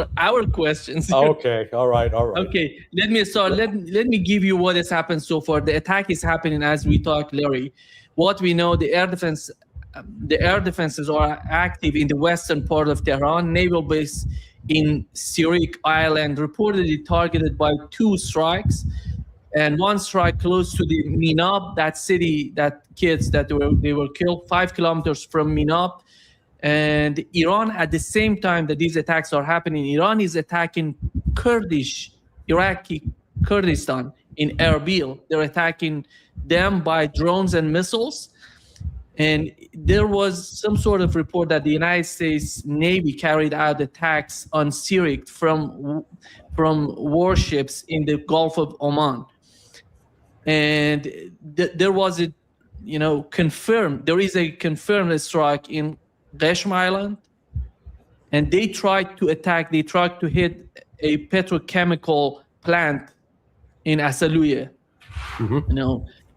answer our questions. Okay, all right. Okay, let me start. Let me give you what has happened so far. The attack is happening as we talk, Larry. What we know, the air defenses are active in the western part of Tehran. Naval base in Sirik Island reportedly targeted by 2 strikes, and 1 strike close to the Minab, that city, that kids that they were killed 5 kilometers from Minab. And Iran, at the same time that these attacks are happening, Iran is attacking Iraqi Kurdistan in Erbil. They're attacking them by drones and missiles. And there was some sort of report that the United States Navy carried out attacks on Sirik from warships in the Gulf of Oman. And there was a, confirmed. There is a confirmed strike in Qeshm Island, and they tried to hit a petrochemical plant in Asaluye.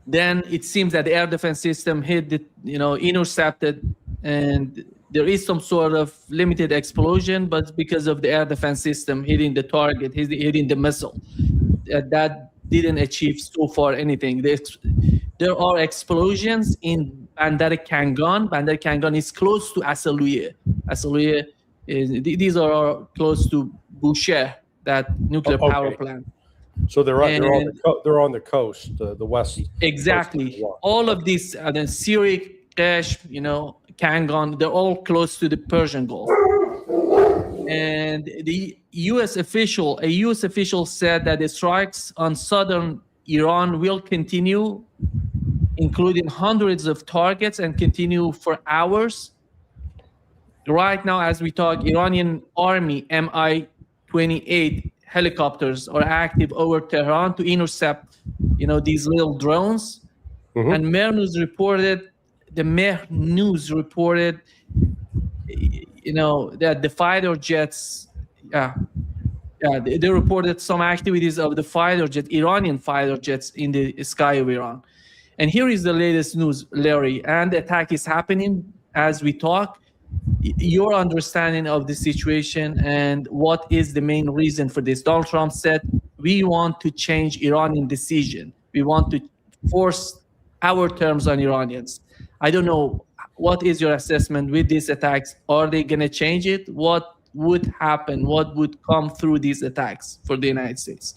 Then it seems that the air defense system intercepted, and there is some sort of limited explosion, but because of the air defense system hitting the target, hitting the missile, that didn't achieve so far anything. There are explosions in Bandar Kangan. Bandar Kangan is close to Asaluye. These are close to Bushehr, that nuclear power plant. So they're on the coast, the west. Exactly. All of these, Sirik, Qeshm, Kangan, they're all close to the Persian Gulf. And a U.S. official said that the strikes on southern Iran will continue, including hundreds of targets, and continue for hours. Right now, as we talk, Iranian Army Mi-28 helicopters are active over Tehran to intercept, these little drones. Mm-hmm. And Mehr News reported, that the fighter jets, they reported some activities of the Iranian fighter jets in the sky of Iran. And here is the latest news, Larry, and the attack is happening as we talk. Your understanding of the situation and what is the main reason for this? Donald Trump said, we want to change Iranian decision. We want to force our terms on Iranians. I don't know. What is your assessment with these attacks? Are they going to change it? What would happen? What would come through these attacks for the United States?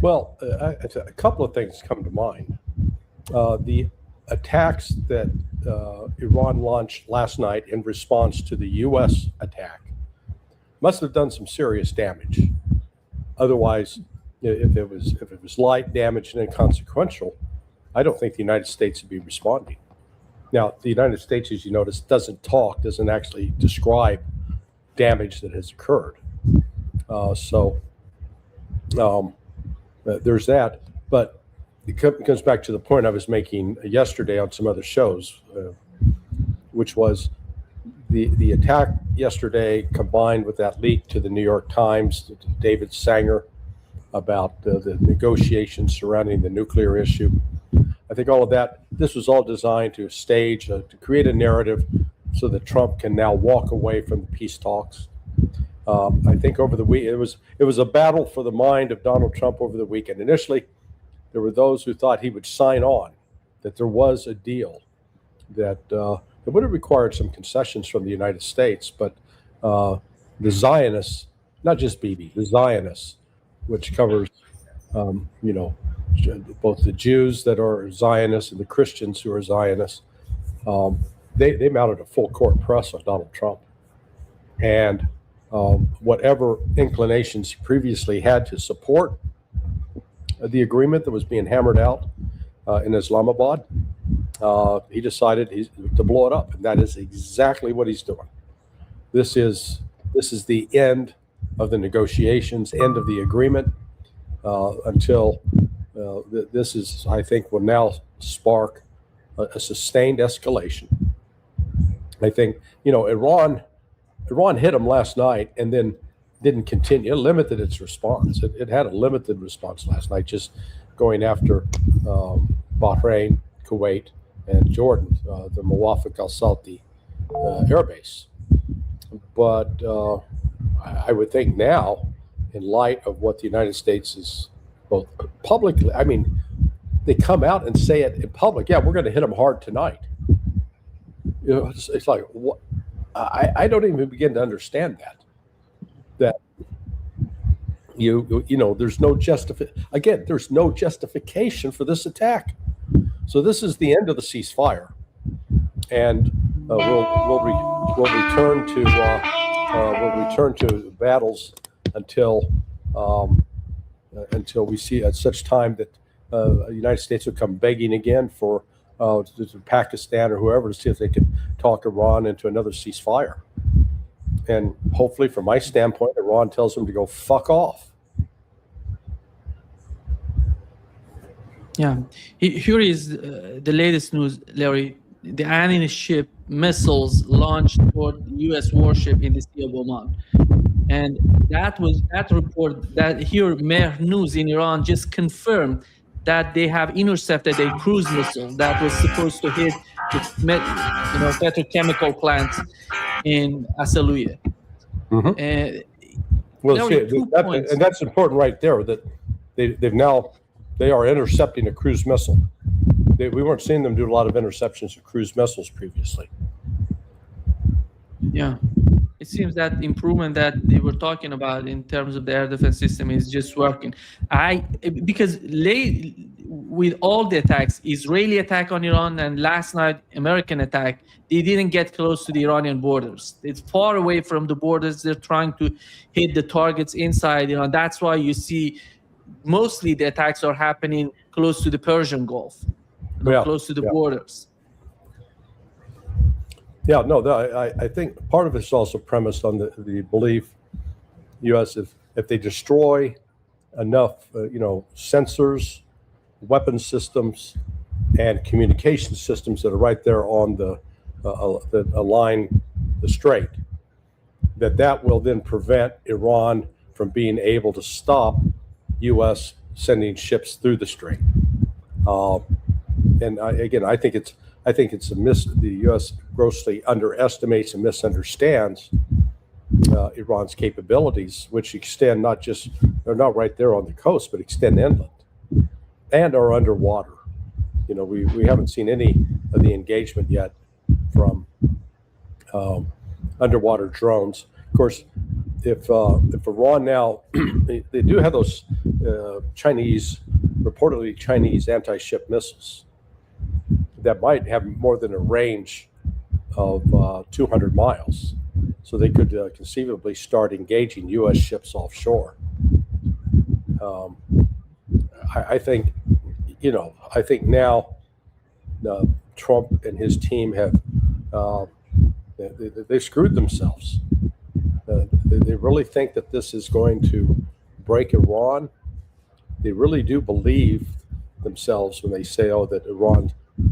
Well, a couple of things come to mind. The attacks that Iran launched last night in response to the U.S. attack must have done some serious damage. Otherwise, if it was light damage and inconsequential, I don't think the United States would be responding. Now, the United States, as you notice, doesn't actually describe damage that has occurred. There's that. But it comes back to the point I was making yesterday on some other shows, which was the attack yesterday combined with that leak to the New York Times, to David Sanger, about the negotiations surrounding the nuclear issue. I think all of that, this was all designed to stage, to create a narrative so that Trump can now walk away from the peace talks. I think over the week, it was a battle for the mind of Donald Trump over the weekend. Initially, there were those who thought he would sign on, that there was a deal, that it would have required some concessions from the United States, but the Zionists, not just Bibi, the Zionists, which covers, both the Jews that are Zionists and the Christians who are Zionists, they mounted a full court press on Donald Trump. And whatever inclinations he previously had to support the agreement that was being hammered out in Islamabad, he decided to blow it up. And that is exactly what he's doing. This is the end of the negotiations, end of the agreement, until this is, I think, will now spark a sustained escalation. I think, Iran hit them last night and then didn't continue. It limited its response. It had a limited response last night, just going after Bahrain, Kuwait, and Jordan, the Muwafaq al-Salti air base. But I would think now, in light of what the United States is both publicly, I mean, they come out and say it in public. Yeah, we're going to hit them hard tonight. It's like, what? I don't even begin to understand that. That you know, there's no there's no justification for this attack. So this is the end of the ceasefire, and we'll return to battles until we see at such time that the United States will come begging again for Pakistan or whoever to see if they can talk Iran into another ceasefire. And hopefully, from my standpoint, Iran tells them to go fuck off. Yeah. Here is the latest news, Larry. The Iranian ship missiles launched toward U.S. warship in the Sea of Oman. And that report that here Mehr News in Iran just confirmed that they have intercepted a cruise missile that was supposed to hit the petrochemical plant in Asaluya. Mm-hmm. And that's important right there. That they are intercepting a cruise missile. We weren't seeing them do a lot of interceptions of cruise missiles previously. Yeah, it seems that improvement that they were talking about in terms of the air defense system is just working. Because with all the attacks, Israeli attack on Iran and last night American attack, they didn't get close to the Iranian borders. It's far away from the borders. They're trying to hit the targets inside Iran. That's why you see mostly the attacks are happening close to the Persian Gulf, close to the borders. Yeah, no, I think part of it's also premised on the belief, U.S. if they destroy enough, sensors, weapon systems, and communication systems that are right there on that align the strait, that will then prevent Iran from being able to stop U.S. sending ships through the strait. And I think it's the U.S. grossly underestimates and misunderstands Iran's capabilities, which extend they're not right there on the coast, but extend inland and are underwater. We haven't seen any of the engagement yet from underwater drones. Of course, if Iran now, they do have those reportedly Chinese anti-ship missiles that might have more than a range of 200 miles. So they could conceivably start engaging U.S. ships offshore. I think now Trump and his team have they screwed themselves. They really think that this is going to break Iran. They really do believe themselves when they say, that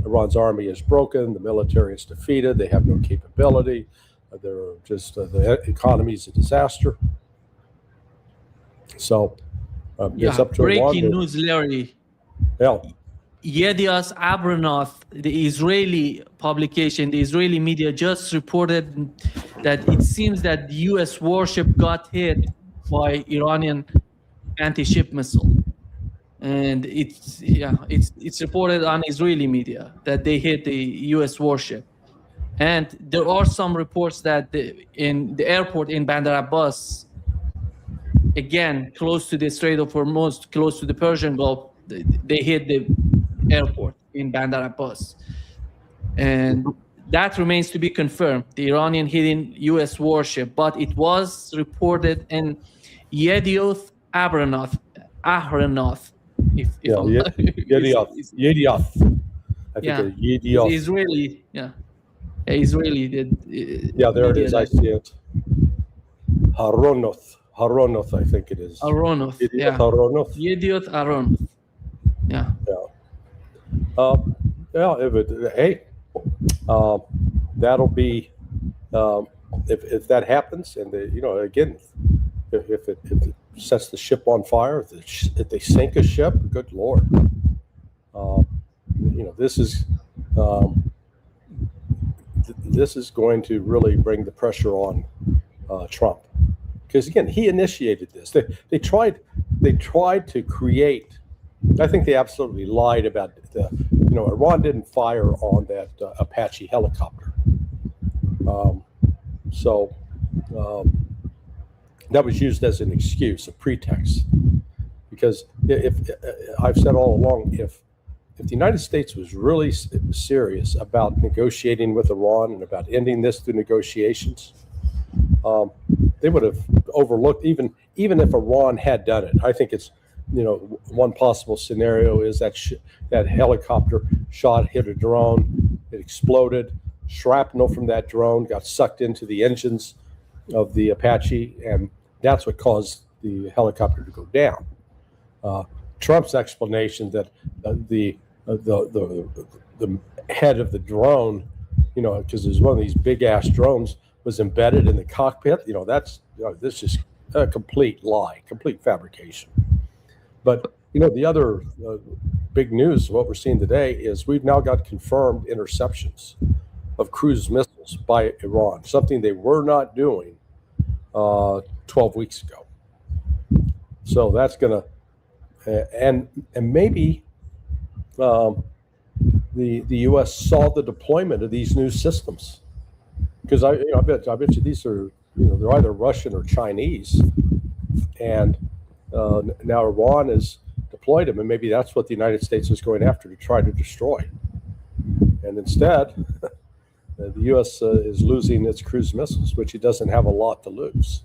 Iran's army is broken, the military is defeated, they have no capability, they're just the economy is a disaster. So it's up to breaking news, Larry. Yeah. Yediot Ahronoth, the Israeli publication, the Israeli media just reported that it seems that the U.S. warship got hit by Iranian anti-ship missile. And it's reported on Israeli media that they hit the U.S. warship. And there are some reports that in the airport in Bandar Abbas, again, close to the Strait of Hormuz, close to the Persian Gulf, they hit the airport in Bandar Abbas. And that remains to be confirmed, the Iranian hitting U.S. warship. But it was reported in Yediot Ahronoth. Yediot. I think Yediot. Israeli, Israeli did. There it is. I see it. Ahronoth, I think it is. Ahronoth. Ahronoth. Yediot Ahronoth. Yeah. That'll be if that happens, and again, if it sets the ship on fire, if they sink a ship, good Lord, this is going to really bring the pressure on Trump, because again, he initiated this. They tried to create. I think they absolutely lied about Iran didn't fire on that Apache helicopter. That was used as an excuse, a pretext, because if I've said all along, if the United States was really serious about negotiating with Iran and about ending this through negotiations, they would have overlooked even if Iran had done it. I think it's one possible scenario is that that helicopter hit a drone, it exploded, shrapnel from that drone got sucked into the engines of the Apache, and that's what caused the helicopter to go down. Trump's explanation that the head of the drone, because there's one of these big ass drones, was embedded in the cockpit. That's this is a complete lie, complete fabrication. But the other big news, what we're seeing today, is we've now got confirmed interceptions of cruise missiles by Iran, something they were not doing 12 weeks ago. So that's going to, and maybe the U.S. saw the deployment of these new systems, because I bet you these are they're either Russian or Chinese, and now Iran has deployed them, and maybe that's what the United States was going after to try to destroy. And instead, the U.S. is losing its cruise missiles, which it doesn't have a lot to lose.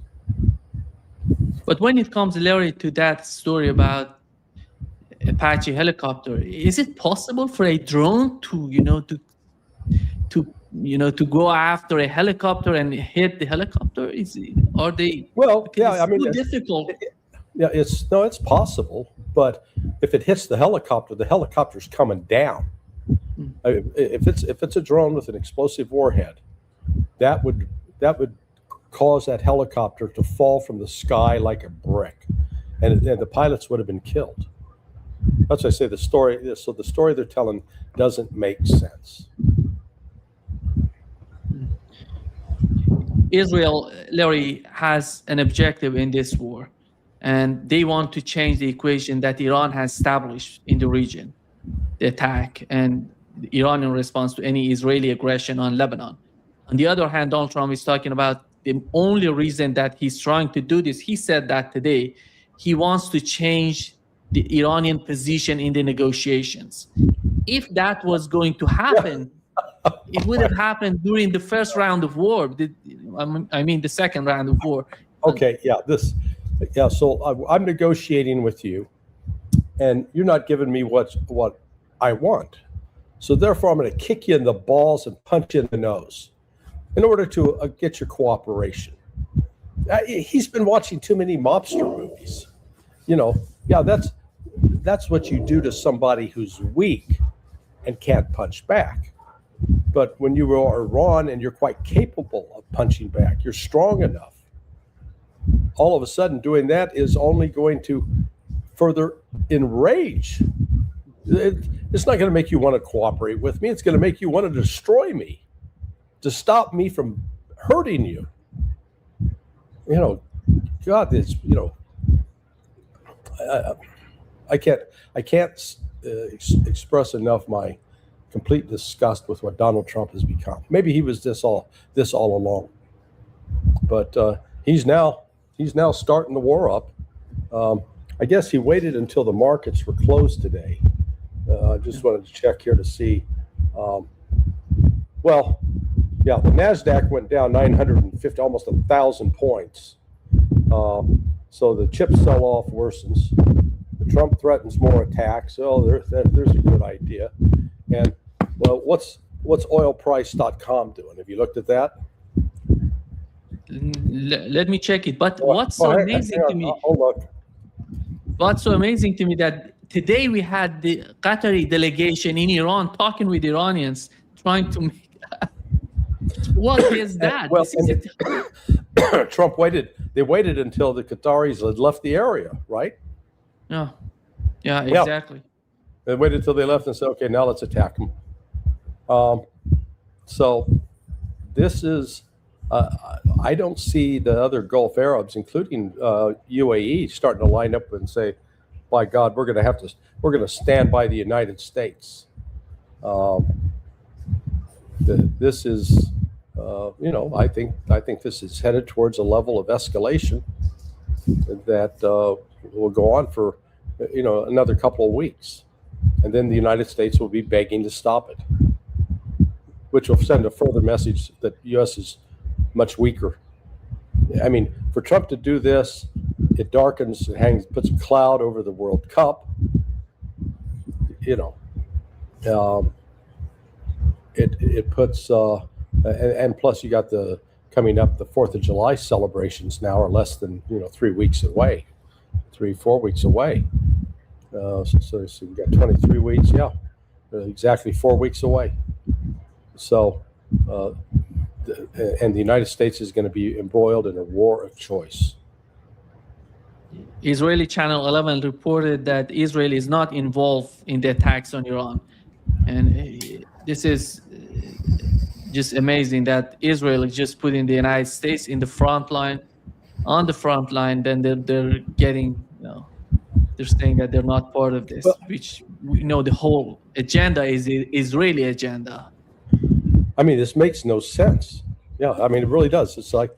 But when it comes, Larry, to that story about Apache helicopter, is it possible for a drone to go after a helicopter and hit the helicopter? Are they? Well, yeah, it's difficult. It's possible, but if it hits the helicopter's coming down. If it's a drone with an explosive warhead, that would cause that helicopter to fall from the sky like a brick, and the pilots would have been killed. That's why I say the story. So the story they're telling doesn't make sense. Israel, Larry, has an objective in this war, and they want to change the equation that Iran has established in the region, the attack and the Iranian response to any Israeli aggression on Lebanon. On the other hand, Donald Trump is talking about the only reason that he's trying to do this. He said that today he wants to change the Iranian position in the negotiations. If that was going to happen, it would have happened during the first round of war. I mean, the second round of war. Okay, so I'm negotiating with you, and you're not giving me what I want. So therefore, I'm going to kick you in the balls and punch you in the nose in order to get your cooperation. He's been watching too many mobster movies. That's what you do to somebody who's weak and can't punch back. But when you are Iran and you're quite capable of punching back, you're strong enough, all of a sudden doing that is only going to further enrage. It's not going to make you want to cooperate with me. It's going to make you want to destroy me, to stop me from hurting you. God, I can't express enough my complete disgust with what Donald Trump has become. Maybe he was this all along, but he's now starting the war up. I guess he waited until the markets were closed today. I just wanted to check here to see. The NASDAQ went down 950, almost 1,000 points. So the chip sell-off worsens. Trump threatens more attacks. Oh, there's a good idea. And what's oilprice.com doing? Have you looked at that? Let me check it. But what's so amazing to me? Oh, look. What's so amazing to me that today we had the Qatari delegation in Iran talking with Iranians, trying to make. What is that? Trump waited. They waited until the Qataris had left the area, right? Yeah, exactly. They waited until they left and said, "Okay, now let's attack them." So this is I don't see the other Gulf Arabs, including UAE, starting to line up and say, "By God, we're going to stand by the United States." This is, I think this is headed towards a level of escalation that will go on for, another couple of weeks, and then the United States will be begging to stop it, which will send a further message that the U.S. is much weaker. I mean, for Trump to do this, it darkens, puts a cloud over the World Cup. It puts, and plus you got coming up, the 4th of July celebrations now are less than 3 weeks away, 4 weeks away. So we've got 23 weeks, exactly 4 weeks away. So. And the United States is going to be embroiled in a war of choice. Israeli Channel 11 reported that Israel is not involved in the attacks on Iran. And this is just amazing that Israel is just putting the United States in the front line, then they're getting, they're saying that they're not part of this, which we know the whole agenda is the Israeli agenda. I mean, this makes no sense. Yeah, I mean, it really does. It's like,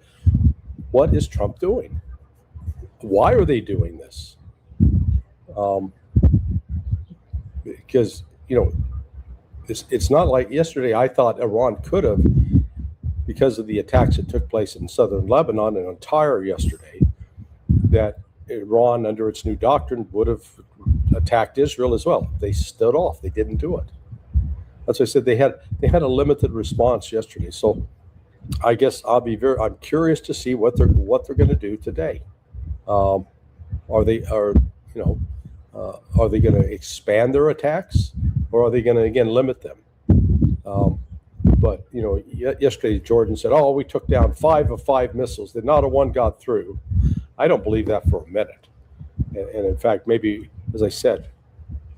what is Trump doing? Why are they doing this? Because, it's not like yesterday I thought Iran could have, because of the attacks that took place in southern Lebanon and on Tyre yesterday, that Iran, under its new doctrine, would have attacked Israel as well. They stood off. They didn't do it. As I said, they had a limited response yesterday. So I guess I'm curious to see what they're going to do today. Are they going to expand their attacks, or are they going to again limit them? But yesterday Jordan said, "Oh, we took down 5 of 5 missiles. That not a one got through." I don't believe that for a minute. And in fact, maybe, as I said,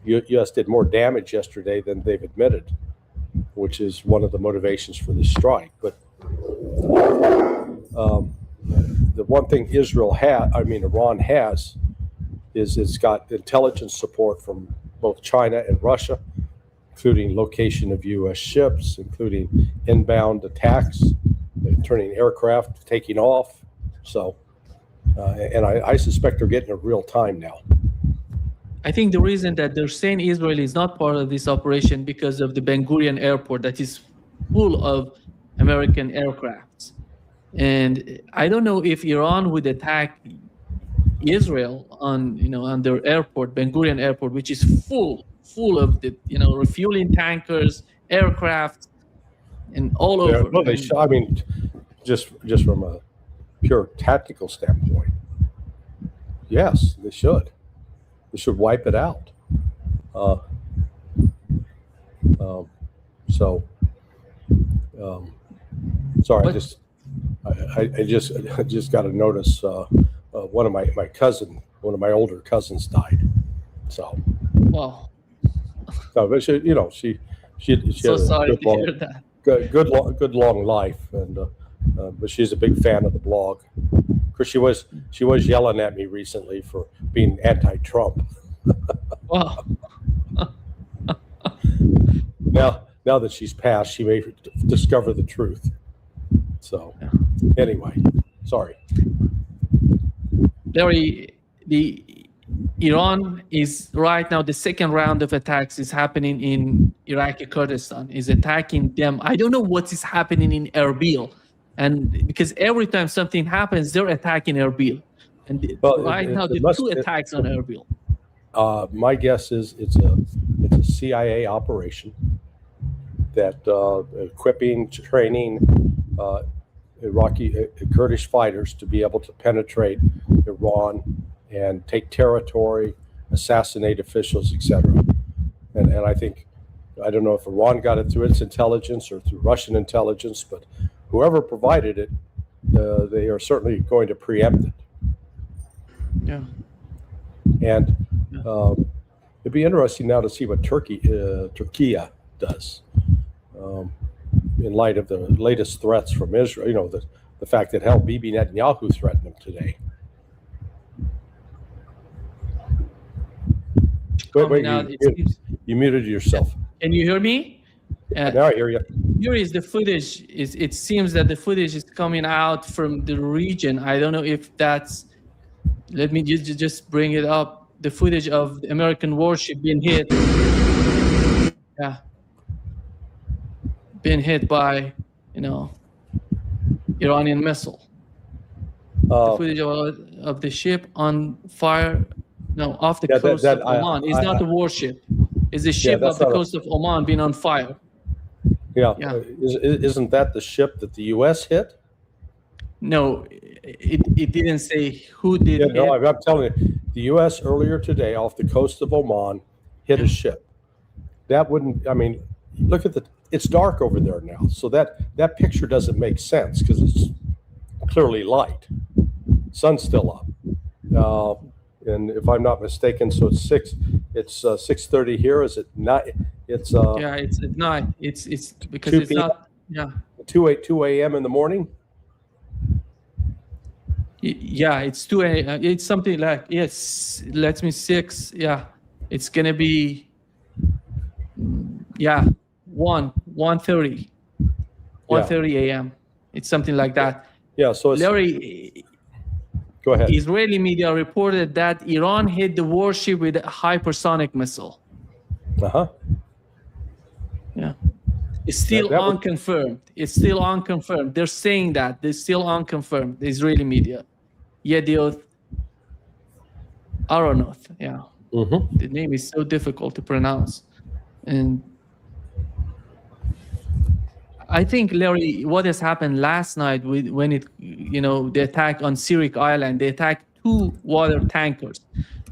U.S. did more damage yesterday than they've admitted, which is one of the motivations for this strike. But the one thing Iran has, is it's got intelligence support from both China and Russia, including location of U.S. ships, including inbound attacks, turning aircraft, taking off. So, and I suspect they're getting it real time now. I think the reason that they're saying Israel is not part of this operation because of the Ben Gurion airport that is full of American aircrafts. And I don't know if Iran would attack Israel on their airport, Ben Gurion airport, which is full of the refueling tankers, aircraft, and all over. Well, just from a pure tactical standpoint, yes, they should. They should wipe it out. Sorry, I just got a notice. One of my older cousins died. So. Wow. So, but she so had sorry a to hear that. good long life, and but she's a big fan of the blog. Of course, she was yelling at me recently for being anti-Trump. Wow. Now that she's passed, she may discover the truth. So, anyway, sorry. Larry, Iran is right now, the second round of attacks is happening in Iraqi Kurdistan, is attacking them. I don't know what is happening in Erbil. And because every time something happens, they're attacking Erbil. And now there's 2 attacks on Erbil. My guess is it's a CIA operation that equipping, training Iraqi Kurdish fighters to be able to penetrate Iran and take territory, assassinate officials, etc. And I think, I don't know if Iran got it through its intelligence or through Russian intelligence, but whoever provided it, they are certainly going to preempt it. Yeah. And it'd be interesting now to see what Turkey does in light of the latest threats from Israel. the fact that, hell, Bibi Netanyahu threatened them today. Wait, you muted yourself. Can you hear me? Now I hear you. Here is the footage. It seems that the footage is coming out from the region. I don't know if that's. Let me just bring it up. The footage of the American warship being hit. Yeah. Being hit by, Iranian missile. The footage of the ship on fire. No, off the coast of Oman. It's not the warship. It's the ship off the coast of Oman being on fire. Yeah. Isn't that the ship that the U.S. hit? No, it didn't say who did it. No, I'm telling you, the U.S. earlier today off the coast of Oman hit a ship. That wouldn't, look at it's dark over there now. So that picture doesn't make sense because it's clearly light. Sun's still up. And if I'm not mistaken, so it's 6:30 here. Is it not? It's it's at night. It's because it's not 2 a.m. in the morning. Yeah, it's 2 a.m. It's something like let me 6. Yeah, it's gonna be 1:30 a.m. It's something like that. Yeah. So it's, Larry. Go ahead. Israeli media reported that Iran hit the warship with a hypersonic missile. Yeah. It's still unconfirmed. It's still unconfirmed. They're saying that. They're still unconfirmed, the Israeli media. Yedioth Aronoth. Yeah. Mm-hmm. The name is so difficult to pronounce. And I think, Larry, what has happened last night when the attack on Sirik Island, they attacked 2 water tankers,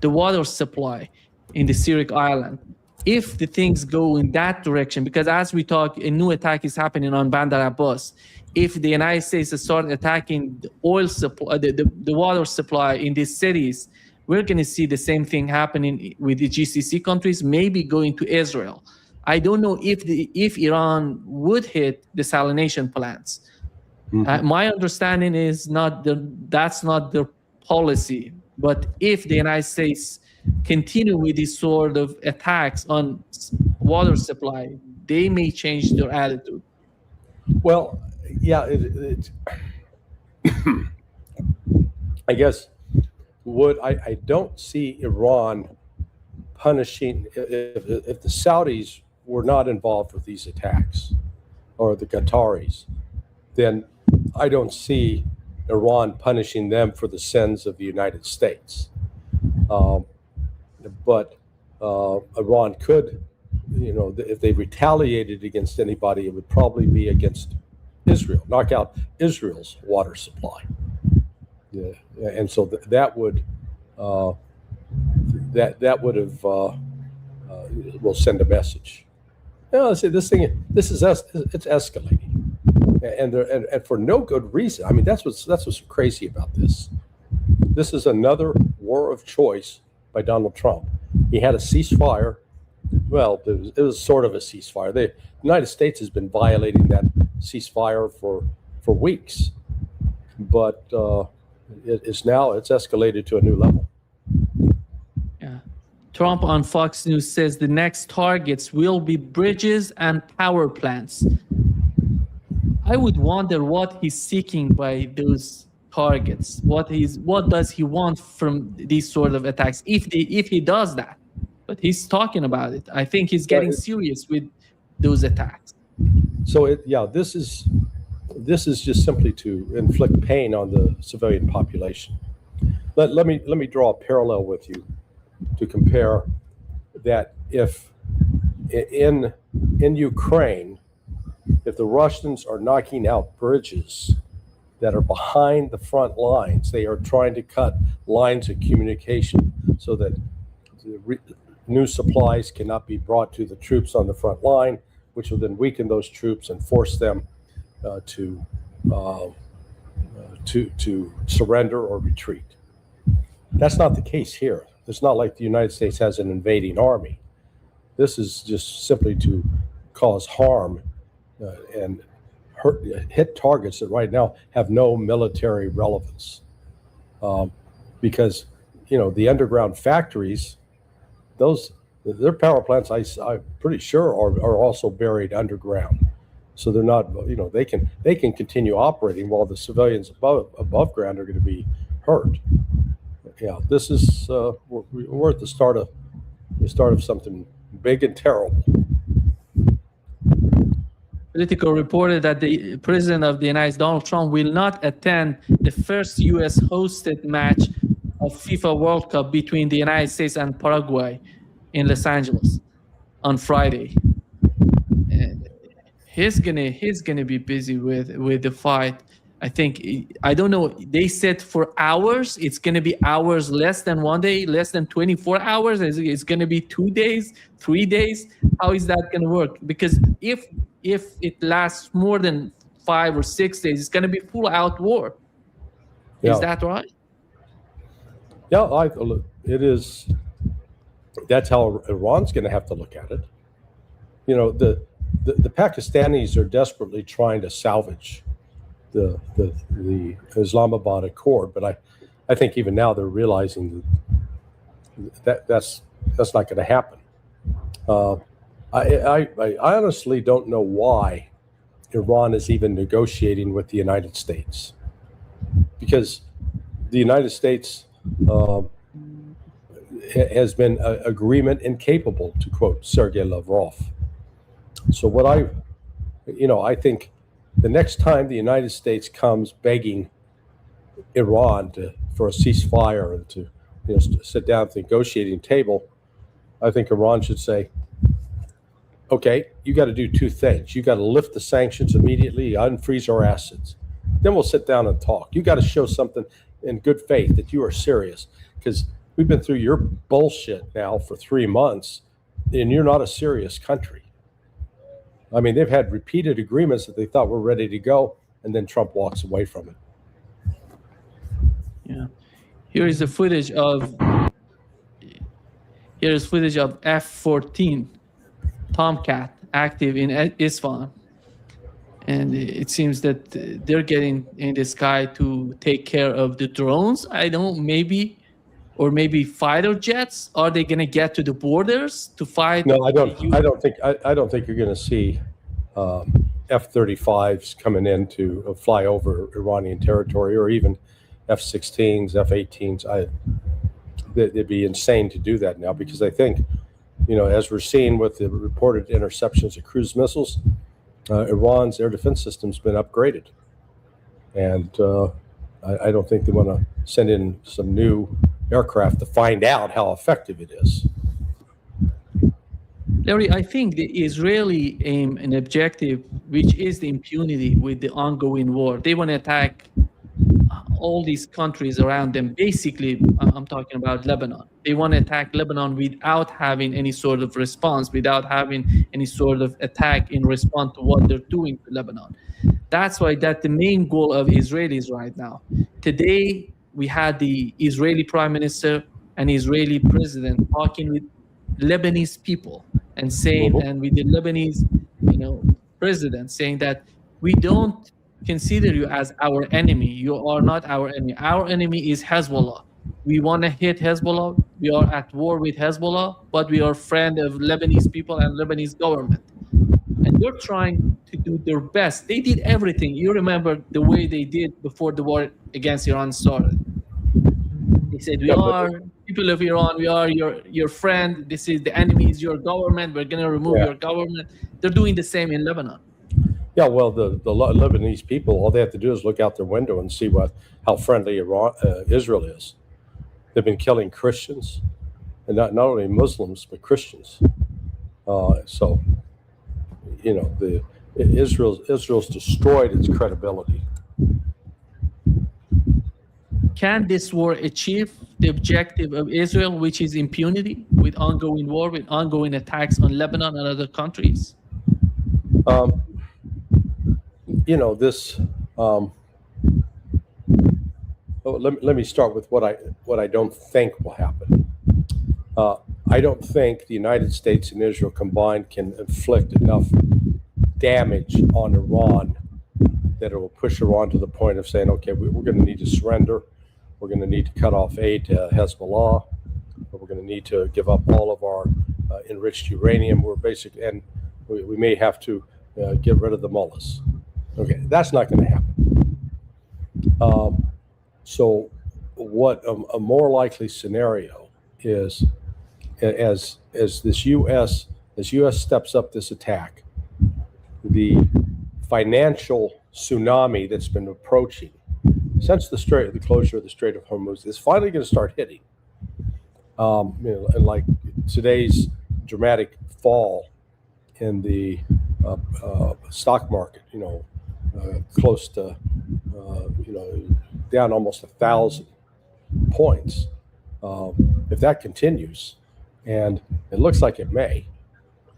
the water supply in the Sirik Island. If the things go in that direction, because as we talk, a new attack is happening on Bandar Abbas. If the United States start attacking the oil supply, the water supply in these cities, we're going to see the same thing happening with the GCC countries, maybe going to Israel. I don't know if Iran would hit desalination plants. Mm-hmm. My understanding is that's not their policy. But if the United States continue with this sort of attacks on water supply, they may change their attitude. Well, yeah, I guess I don't see Iran punishing if the Saudis were not involved with these attacks, or the Qataris, then I don't see Iran punishing them for the sins of the United States. But Iran could, if they retaliated against anybody, it would probably be against Israel, knock out Israel's water supply. Yeah, and so that would have will send a message. See, this is it's escalating, and for no good reason. That's what's crazy about this. This is another war of choice by Donald Trump. He had a ceasefire. Well, it was sort of a ceasefire. The United States has been violating that ceasefire for weeks, but it's escalated to a new level. Yeah. Trump on Fox News says the next targets will be bridges and power plants. I would wonder what he's seeking by those targets. What does he want from these sort of attacks? If he does that, but he's talking about it. I think he's getting serious with those attacks. So this is just simply to inflict pain on the civilian population. Let me draw a parallel with you to compare that. If in Ukraine, if the Russians are knocking out bridges that are behind the front lines, they are trying to cut lines of communication so that new supplies cannot be brought to the troops on the front line, which will then weaken those troops and force them to surrender or retreat. That's not the case here. It's not like the United States has an invading army. This is just simply to cause harm and hit targets that right now have no military relevance, because the underground factories, their power plants, I'm pretty sure are also buried underground, so they're not, they can continue operating while the civilians above ground are going to be hurt. Yeah, this is we're at the start of something big and terrible. Politico reported that the President of the United States, Donald Trump, will not attend the first U.S. hosted match of FIFA World Cup between the United States and Paraguay in Los Angeles on Friday. And he's gonna be busy with the fight. I don't know. They said for hours. It's gonna be hours, less than 1 day, less than 24 hours. It's gonna be 2 days, 3 days. How is that gonna work? Because if it lasts more than 5 or 6 days, it's gonna be full out war. Yeah. Is that right? Yeah, it is. That's how Iran's going to have to look at it. The Pakistanis are desperately trying to salvage the Islamabad Accord, but I think even now they're realizing that's not going to happen. I honestly don't know why Iran is even negotiating with the United States, because the United States has been agreement incapable, to quote Sergei Lavrov. So I think the next time the United States comes begging Iran for a ceasefire and to sit down at the negotiating table, I think Iran should say, okay, you got to do two things. You got to lift the sanctions immediately, unfreeze our assets. Then we'll sit down and talk. You got to show something in good faith that you are serious, because we've been through your bullshit now for 3 months, and you're not a serious country. I mean, they've had repeated agreements that they thought were ready to go, and then Trump walks away from it. Yeah. Here is footage of F-14 Tomcat active in Isfahan. And it seems that they're getting in the sky to take care of the drones. Maybe fighter jets. Are they going to get to the borders to fight? No, I don't think you're going to see F-35s coming in to fly over Iranian territory, or even F-16s, F-18s. They'd be insane to do that now, because I think, as we're seeing with the reported interceptions of cruise missiles, Iran's air defense system's been upgraded, and I don't think they want to send in some new aircraft to find out how effective it is. Larry, I think the Israeli aim and objective, which is the impunity with the ongoing war, they want to attack all these countries around them. Basically, I'm talking about Lebanon. They want to attack Lebanon without having any sort of response, without having any sort of attack in response to what they're doing to Lebanon. That's why that's the main goal of Israelis right now. Today, we had the Israeli Prime Minister and Israeli President talking with Lebanese people and saying, and with the Lebanese, president saying that we don't consider you as our enemy. You are not our enemy. Our enemy is Hezbollah. We want to hit Hezbollah. We are at war with Hezbollah, but we are friend of Lebanese people and Lebanese government. And they're trying to do their best. They did everything. You remember the way they did before the war against Iran started. They said, we are people of Iran. We are your friend. This is the enemy is your government. We're going to remove your government. They're doing the same in Lebanon. Yeah, well, the Lebanese people, all they have to do is look out their window and see how friendly Israel is. They've been killing Christians, and not only Muslims but Christians. Israel's destroyed its credibility. Can this war achieve the objective of Israel, which is impunity, with ongoing war, with ongoing attacks on Lebanon and other countries? Let me start with what I don't think will happen. I don't think the United States and Israel combined can inflict enough damage on Iran that it will push Iran to the point of saying, okay, we're going to need to surrender. We're going to need to cut off aid to Hezbollah. We're going to need to give up all of our enriched uranium. And we may have to get rid of the mullahs. Okay, that's not going to happen. So what a more likely scenario is, as this U.S. steps up this attack, the financial tsunami that's been approaching since the closure of the Strait of Hormuz is finally going to start hitting. And like today's dramatic fall in the stock market, close to, down almost 1,000 points. If that continues, and it looks like it may,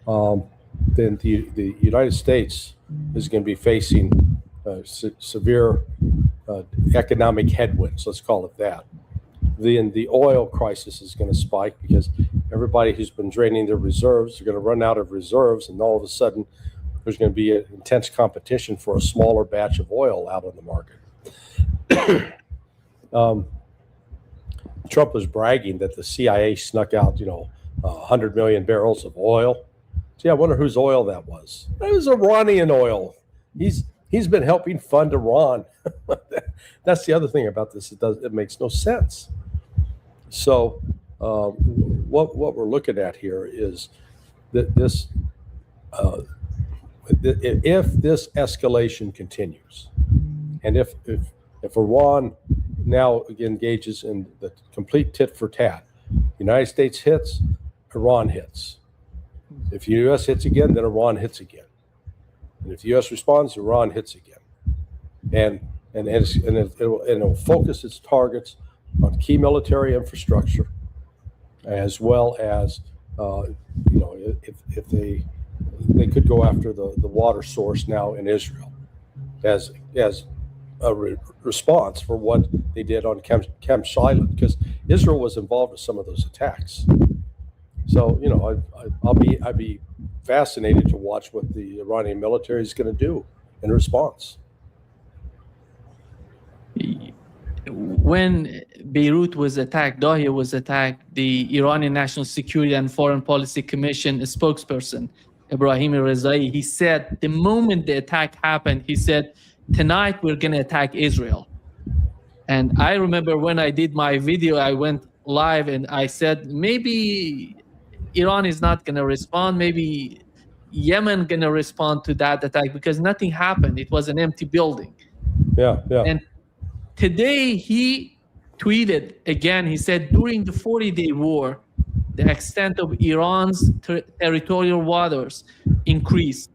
then the United States is going to be facing severe economic headwinds, let's call it that. Then the oil crisis is going to spike because everybody who's been draining their reserves are going to run out of reserves, and all of a sudden there's going to be an intense competition for a smaller batch of oil out on the market. Trump was bragging that the CIA snuck out, 100 million barrels of oil. Gee, I wonder whose oil that was. It was Iranian oil. He's been helping fund Iran. That's the other thing about this. It makes no sense. So what we're looking at here is that if this escalation continues, and if Iran now engages in the complete tit for tat, United States hits, Iran hits. If the U.S. hits again, then Iran hits again. And if the U.S. responds, Iran hits again. And it'll focus its targets on key military infrastructure, as well as if they could go after the water source now in Israel as a response for what they did on Kemch Island, because Israel was involved with some of those attacks. So I'd be fascinated to watch what the Iranian military is going to do in response. When Beirut was attacked, Dahia was attacked, the Iranian National Security and Foreign Policy Commission spokesperson, Ebrahim Rezai, he said the moment the attack happened, he said, tonight we're going to attack Israel. And I remember when I did my video, I went live and I said, maybe Iran is not going to respond. Maybe Yemen going to respond to that attack, because nothing happened. It was an empty building. Yeah. And today he tweeted again, he said, during the 40-day war, the extent of Iran's territorial waters increased.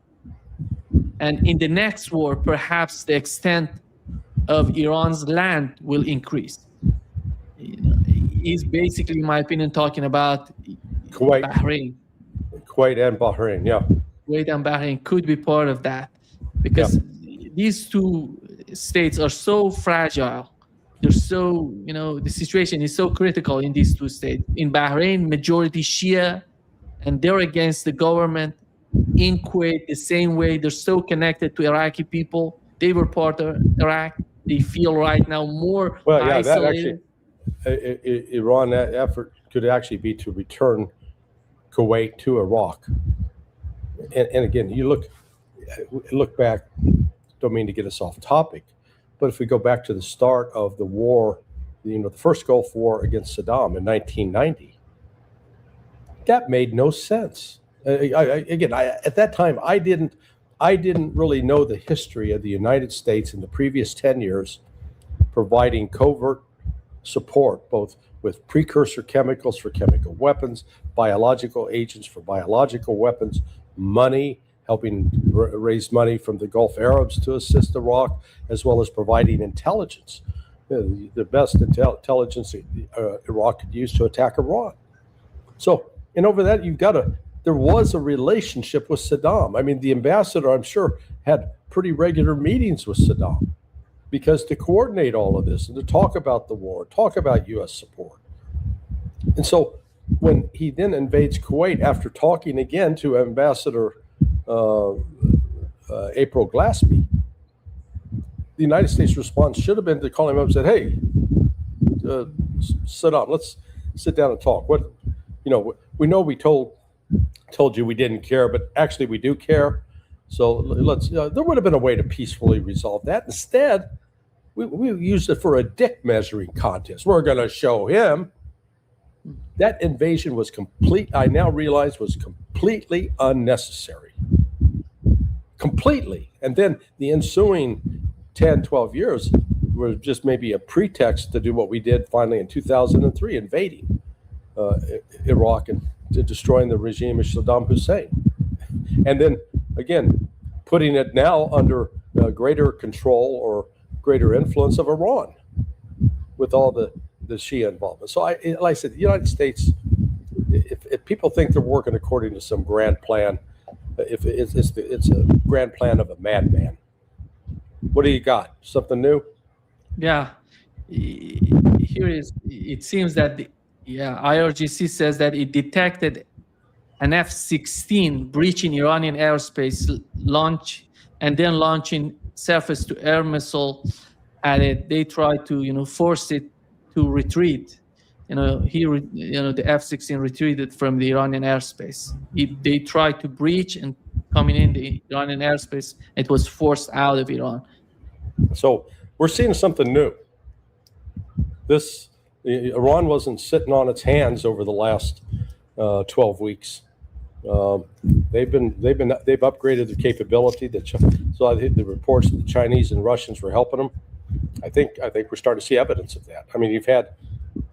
And in the next war, perhaps the extent of Iran's land will increase. He's basically, in my opinion, talking about Kuwait and Bahrain, yeah. Kuwait and Bahrain could be part of that, because these two states are so fragile. They're so, the situation is so critical in these two states. In Bahrain, majority Shia, and they're against the government. In Kuwait, the same way, they're so connected to Iraqi people. They were part of Iraq. They feel right now more isolated. That actually, Iran, that effort could actually be to return Kuwait to Iraq. And again, you look back, don't mean to get us off topic, but if we go back to the start of the war, the first Gulf War against Saddam in 1990, that made no sense. At that time, I didn't really know the history of the United States in the previous 10 years providing covert support, both with precursor chemicals for chemical weapons, biological agents for biological weapons, money, helping raise money from the Gulf Arabs to assist Iraq, as well as providing intelligence, the best intelligence Iraq could use to attack Iran. So, and over that, there was a relationship with Saddam. I mean, the ambassador, I'm sure, had pretty regular meetings with Saddam, because to coordinate all of this and to talk about the war, talk about U.S. support. And so when he then invades Kuwait after talking again to Ambassador April Glaspie, the United States response should have been to call him up and said, "Hey, sit down. Let's sit down and talk. What, we know we told you we didn't care, but actually we do care. So let's. There would have been a way to peacefully resolve that. Instead, we used it for a dick measuring contest. We're going to show him." That invasion was complete. I now realize was completely unnecessary. Completely. And then the ensuing 10, 12 years were just maybe a pretext to do what we did finally in 2003, invading Iraq and destroying the regime of Saddam Hussein. And then, again, putting it now under greater control or greater influence of Iran with all the Shia involvement. So, like I said, the United States, if people think they're working according to some grand plan, if it's a grand plan of a madman. What do you got? Something new? Yeah, here is. It seems that IRGC says that it detected an F-16 breaching Iranian airspace, launching surface-to-air missile at it. They tried to force it to retreat. The F-16 retreated from the Iranian airspace. They tried to breach and coming in the Iranian airspace. It was forced out of Iran. So we're seeing something new. Iran wasn't sitting on its hands over the last 12 weeks. They've upgraded their capability. So I think the reports that the Chinese and Russians were helping them. I think we're starting to see evidence of that. I mean, you've had,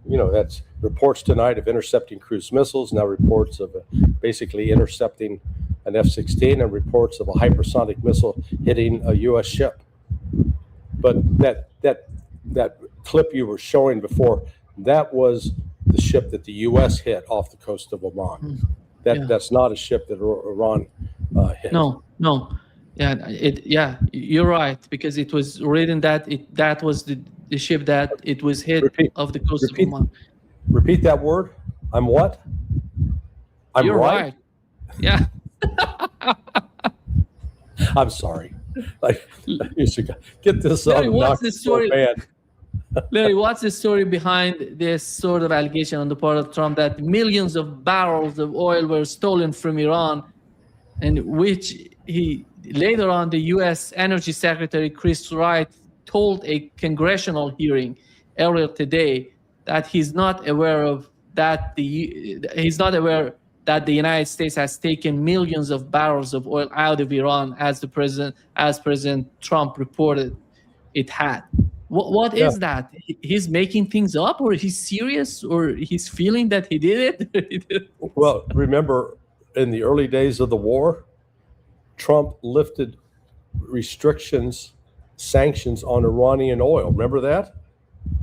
that's reports tonight of intercepting cruise missiles, now reports of basically intercepting an F-16, and reports of a hypersonic missile hitting a U.S. ship. But that clip you were showing before, that was the ship that the U.S. hit off the coast of Oman. That's not a ship that Iran hit. No. You're right, because it was written that that was the ship that it was hit off the coast of Oman. Repeat that word. I'm what? You're right. Yeah. I'm sorry. You should get this Larry, up. what's the story? Bad. Larry, what's the story behind this sort of allegation on the part of Trump that millions of barrels of oil were stolen from Iran, and which he later on, the U.S. Energy Secretary Chris Wright told a congressional hearing earlier today that he's not aware of that he's not aware that the United States has taken millions of barrels of oil out of Iran, as President Trump reported it had. What is that? He's making things up, or he's serious, or he's feeling that he did it? Well, remember in the early days of the war, Trump lifted sanctions on Iranian oil. Remember that?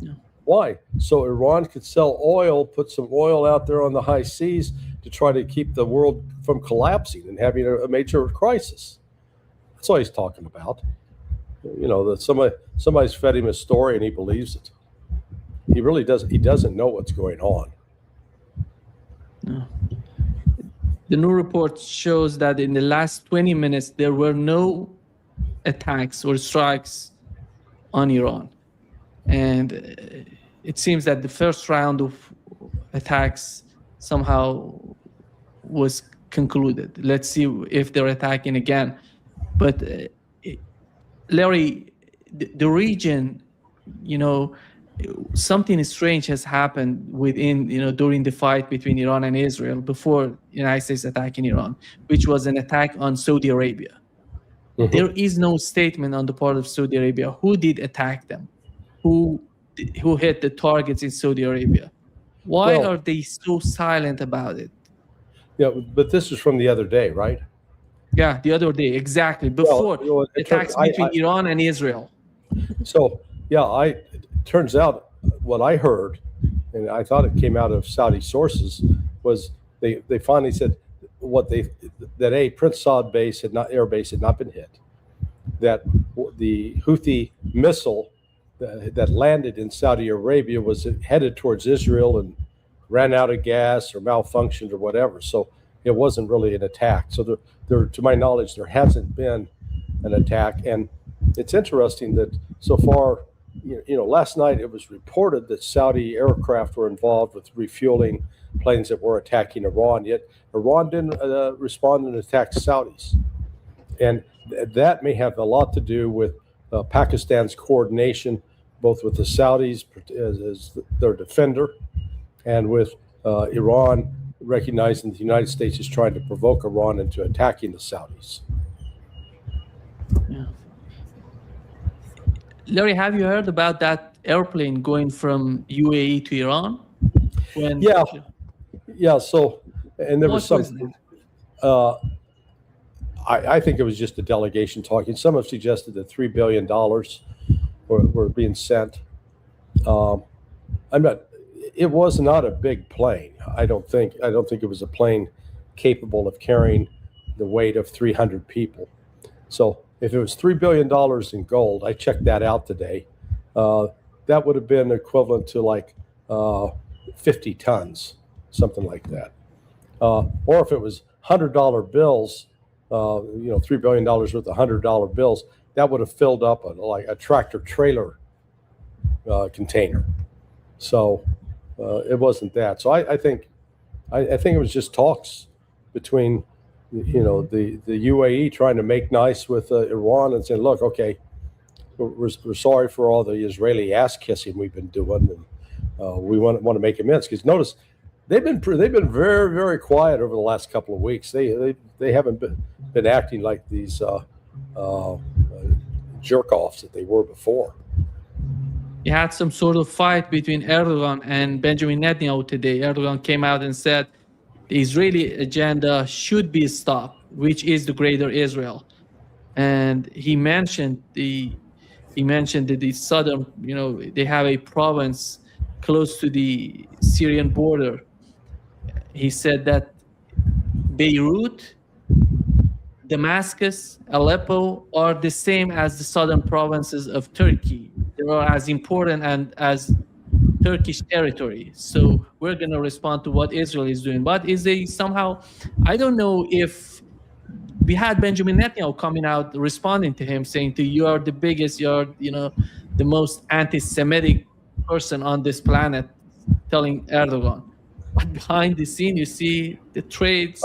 No. Why? So Iran could sell oil, put some oil out there on the high seas to try to keep the world from collapsing and having a major crisis. That's all he's talking about. That somebody's fed him a story and he believes it. He really doesn't. He doesn't know what's going on. No. The new report shows that in the last 20 minutes, there were no attacks or strikes on Iran. And it seems that the first round of attacks somehow was concluded. Let's see if they're attacking again. But Larry, the region, something strange has happened within, during the fight between Iran and Israel before the United States attacking Iran, which was an attack on Saudi Arabia. Mm-hmm. There is no statement on the part of Saudi Arabia who did attack them, who hit the targets in Saudi Arabia. Why are they so silent about it? Yeah, but this is from the other day, right? Yeah, the other day, exactly, before attacks between Iran and Israel. So, it turns out what I heard, and I thought it came out of Saudi sources, was they finally said that Prince Saud air base had not been hit, that the Houthi missile that landed in Saudi Arabia was headed towards Israel and ran out of gas or malfunctioned or whatever. So it wasn't really an attack. So there, to my knowledge, there hasn't been an attack. And it's interesting that so far, last night it was reported that Saudi aircraft were involved with refueling planes that were attacking Iran, yet Iran didn't respond and attack Saudis. And that may have a lot to do with Pakistan's coordination, both with the Saudis as their defender and with Iran recognizing the United States is trying to provoke Iran into attacking the Saudis. Yeah. Larry, have you heard about that airplane going from UAE to Iran? Yeah. So, and there was some. I think it was just a delegation talking. Some have suggested that $3 billion were being sent. It was not a big plane. I don't think it was a plane capable of carrying the weight of 300 people. So if it was $3 billion in gold, I checked that out today. That would have been equivalent to like 50 tons, something like that. Or if it was $100 bills, $3 billion worth of $100 bills, that would have filled up a tractor trailer container. So it wasn't that. So I think it was just talks between the UAE trying to make nice with Iran and saying, look, okay, we're sorry for all the Israeli ass kissing we've been doing, and we want to make amends. Because notice they've been very, very quiet over the last couple of weeks. They haven't been acting like these jerk offs that they were before. You had some sort of fight between Erdogan and Benjamin Netanyahu today. Erdogan came out and said the Israeli agenda should be stopped, which is the greater Israel. And he mentioned that the southern, they have a province close to the Syrian border. He said that Beirut, Damascus, Aleppo are the same as the southern provinces of Turkey. They are as important and as Turkish territory. So we're going to respond to what Israel is doing. But I don't know if we had Benjamin Netanyahu coming out responding to him, saying you are the biggest, you're the most anti-Semitic person on this planet, telling Erdogan. But behind the scene, you see the trades.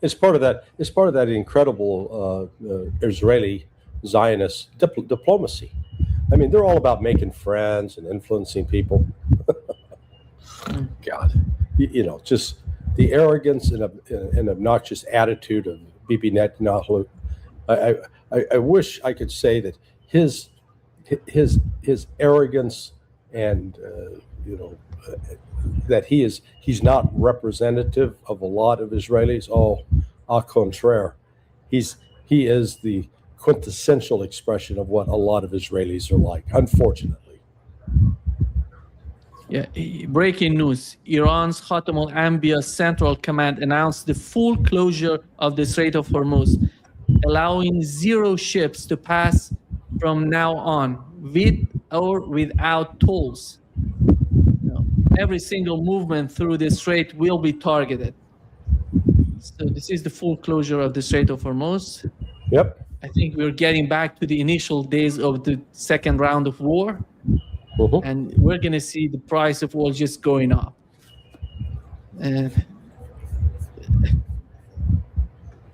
It's part of that. It's part of that incredible Israeli Zionist diplomacy. I mean, they're all about making friends and influencing people. God, just the arrogance and obnoxious attitude of Bibi Netanyahu. I wish I could say that his arrogance and that he's not representative of a lot of Israelis. Oh, au contraire, he is the quintessential expression of what a lot of Israelis are like, unfortunately. Yeah, breaking news. Iran's Khatam al-Anbiya Central Command announced the full closure of the Strait of Hormuz, allowing 0 ships to pass from now on, with or without tolls. Every single movement through the strait will be targeted. So this is the full closure of the Strait of Hormuz. Yep. I think we're getting back to the initial days of the second round of war. Mm-hmm. And we're going to see the price of oil just going up. And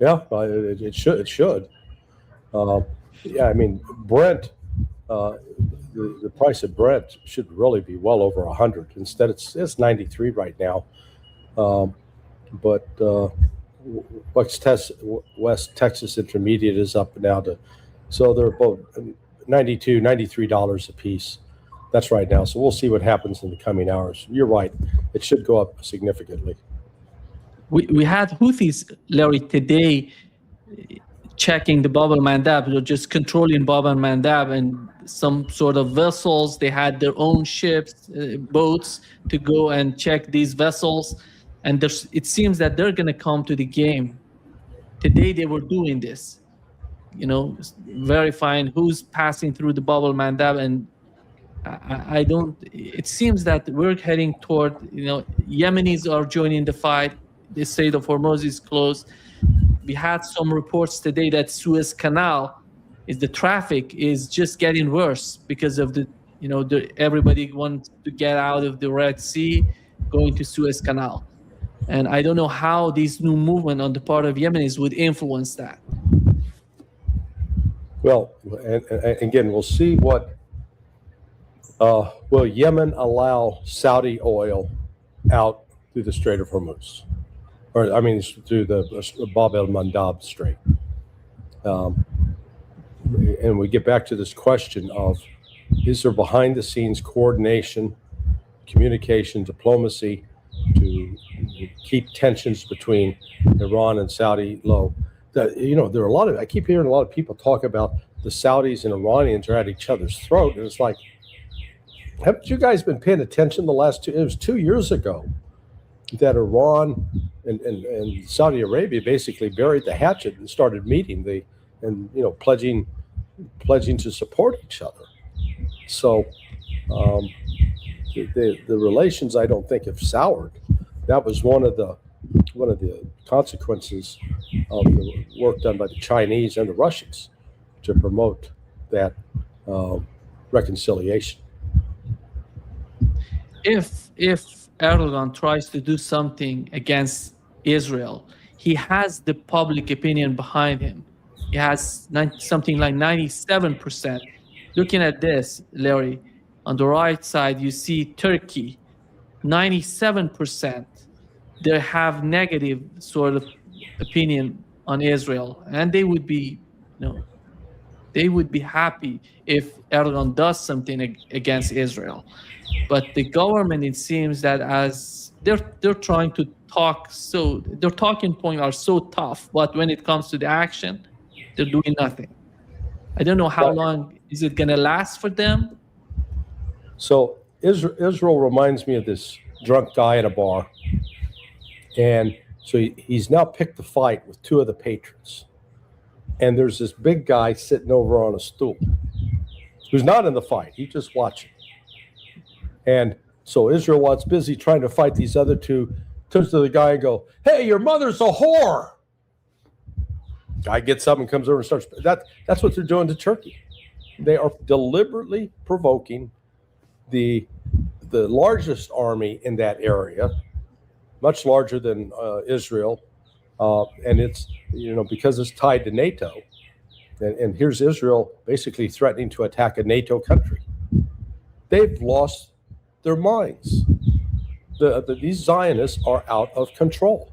yeah, it should. I mean, Brent, the price of Brent should really be well over 100. Instead, it's 93 right now. But West Texas Intermediate is up now so they're both $92, $93 a piece. That's right now. So we'll see what happens in the coming hours. You're right. It should go up significantly. We had Houthis, Larry, today checking the Bab al-Mandab, just controlling Bab al-Mandab and some sort of vessels. They had their own ships, boats to go and check these vessels. And it seems that they're going to come to the game. Today they were doing this, verifying who's passing through the Bab al-Mandab. And it seems that we're heading toward, Yemenis are joining the fight. The Strait of Hormuz is closed. We had some reports today that Suez Canal is the traffic is just getting worse because of everybody wants to get out of the Red Sea, going to Suez Canal. And I don't know how this new movement on the part of Yemenis would influence that. Well, and again, we'll see what will Yemen allow Saudi oil out through the Strait of Hormuz, or I mean through the Bab el-Mandab Strait. And we get back to this question of, is there behind the scenes coordination, communication, diplomacy to keep tensions between Iran and Saudi low? There are a lot of, I keep hearing a lot of people talk about the Saudis and Iranians are at each other's throat. And it's like, haven't you guys been paying attention it was 2 years ago that Iran and Saudi Arabia basically buried the hatchet and started meeting pledging to support each other. So the relations, I don't think, have soured. That was one of the consequences of the work done by the Chinese and the Russians to promote that reconciliation. If Erdogan tries to do something against Israel, he has the public opinion behind him. He has something like 97%. Looking at this, Larry, on the right side, you see Turkey, 97%. They have negative sort of opinion on Israel, and they would be happy if Erdogan does something against Israel. But the government, it seems that as they're trying to talk, so their talking points are so tough, but when it comes to the action, they're doing nothing. I don't know how long is it going to last for them. So Israel reminds me of this drunk guy at a bar. And so he's now picked a fight with two of the patrons. And there's this big guy sitting over on a stool who's not in the fight. He's just watching. And so Israel, while it's busy trying to fight these other two, turns to the guy and go, "Hey, your mother's a whore." Guy gets up and comes over and starts. That's what they're doing to Turkey. They are deliberately provoking the largest army in that area, much larger than Israel, and it's because it's tied to NATO. And here's Israel basically threatening to attack a NATO country. They've lost their minds. These Zionists are out of control,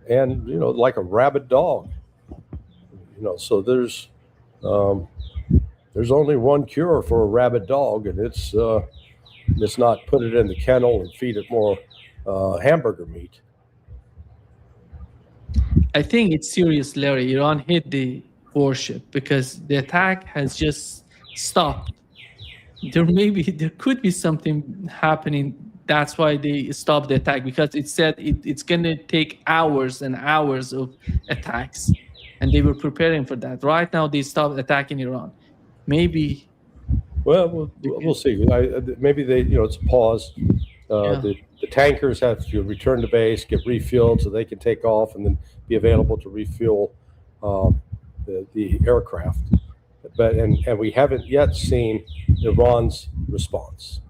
and like a rabid dog. So there's only one cure for a rabid dog, and it's not put it in the kennel and feed it more hamburger meat. I think it's serious, Larry. Iran hit the warship because the attack has just stopped. There could be something happening. That's why they stopped the attack, because it said it's going to take hours and hours of attacks, and they were preparing for that. Right now, they stopped attacking Iran. Maybe. Well, we'll see. Maybe it's a pause. The tankers have to return to base, get refilled so they can take off and then be available to refuel the aircraft. And we haven't yet seen Iran's response.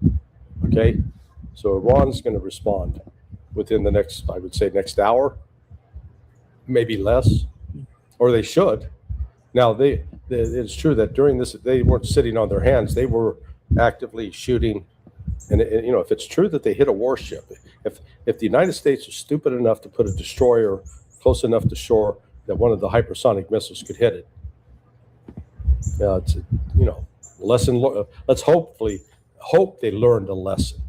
Okay, so Iran's going to respond within the next hour, maybe less, or they should. Now it's true that during this they weren't sitting on their hands; they were actively shooting. And if it's true that they hit a warship, if the United States was stupid enough to put a destroyer close enough to shore that one of the hypersonic missiles could hit it, it's lesson. Let's hope they learned a lesson.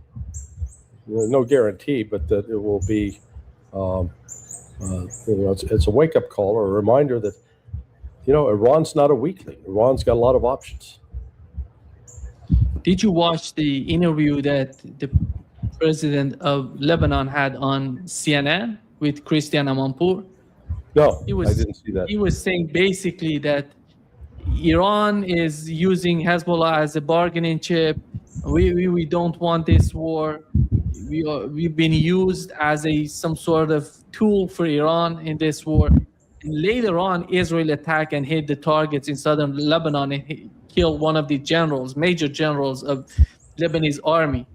No guarantee, but that it will be. It's a wake-up call or a reminder that Iran's not a weakling. Iran's got a lot of options. Did you watch the interview that the president of Lebanon had on CNN with Christian Amanpour? No, I didn't see that. He was saying basically that Iran is using Hezbollah as a bargaining chip. We don't want this war. We've been used as some sort of tool for Iran in this war. Later on, Israel attacked and hit the targets in southern Lebanon and killed one of the generals, major generals of Lebanese army,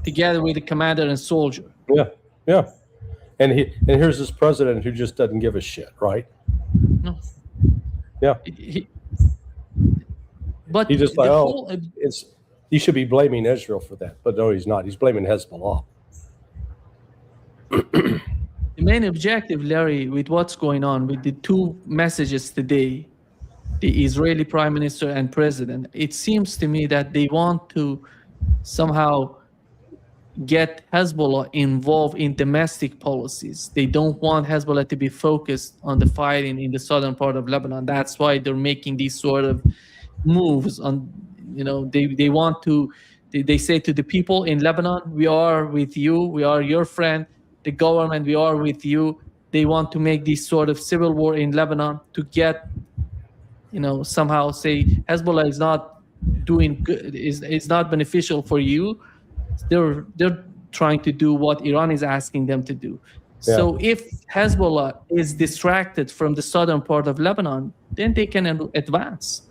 together with the commander and soldier. Yeah, yeah. And here's this president who just doesn't give a shit, right? No. Yeah. But He's just the like, whole- he should be blaming Israel for that, but no, he's not. He's blaming Hezbollah. the main objective, Larry, with what's going on, with the two messages today, the Israeli prime minister and president, it seems to me that they want to somehow get Hezbollah involved in domestic policies. They don't want Hezbollah to be focused on the fighting in the southern part of Lebanon. That's why they're making these sort of moves on, they want to, they say to the people in Lebanon, we are with you, we are your friend. The government, we are with you. They want to make this sort of civil war in Lebanon to get, somehow say Hezbollah is not doing good, is not beneficial for you. They're trying to do what Iran is asking them to do. Yeah. So if Hezbollah is distracted from the southern part of Lebanon, then they can advance.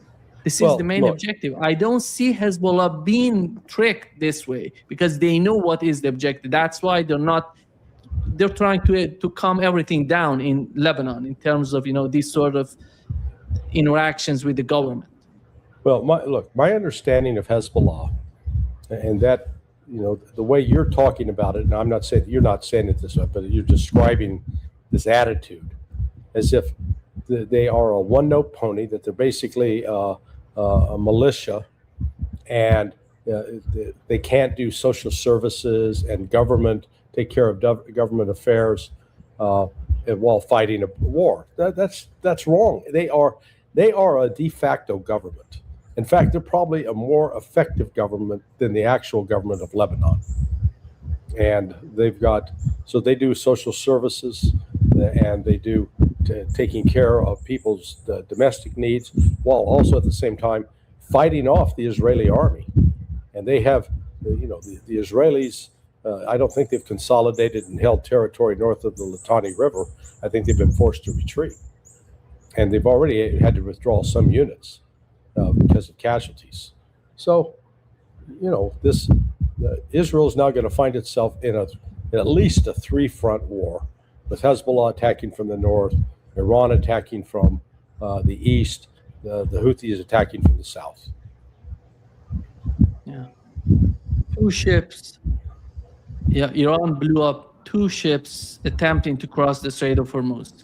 This is the main objective. I don't see Hezbollah being tricked this way because they know what is the objective. That's why they're trying to calm everything down in Lebanon in terms of, these sort of interactions with the government. Well, my understanding of Hezbollah and that, the way you're talking about it, and I'm not saying, you're not saying it this way, but you're describing this attitude as if they are a one-note pony, that they're basically a militia, and they can't do social services and take care of government affairs while fighting a war. That's wrong. They are a de facto government. In fact, they're probably a more effective government than the actual government of Lebanon. And they do social services, and they do taking care of people's domestic needs, while also at the same time fighting off the Israeli army. And they have, the Israelis, I don't think they've consolidated and held territory north of the Litani River. I think they've been forced to retreat. And they've already had to withdraw some units because of casualties. So, Israel is now going to find itself in at least a three-front war, with Hezbollah attacking from the north, Iran attacking from the east, the Houthis attacking from the south. Yeah. 2 ships. Yeah, Iran blew up 2 ships attempting to cross the Strait of Hormuz.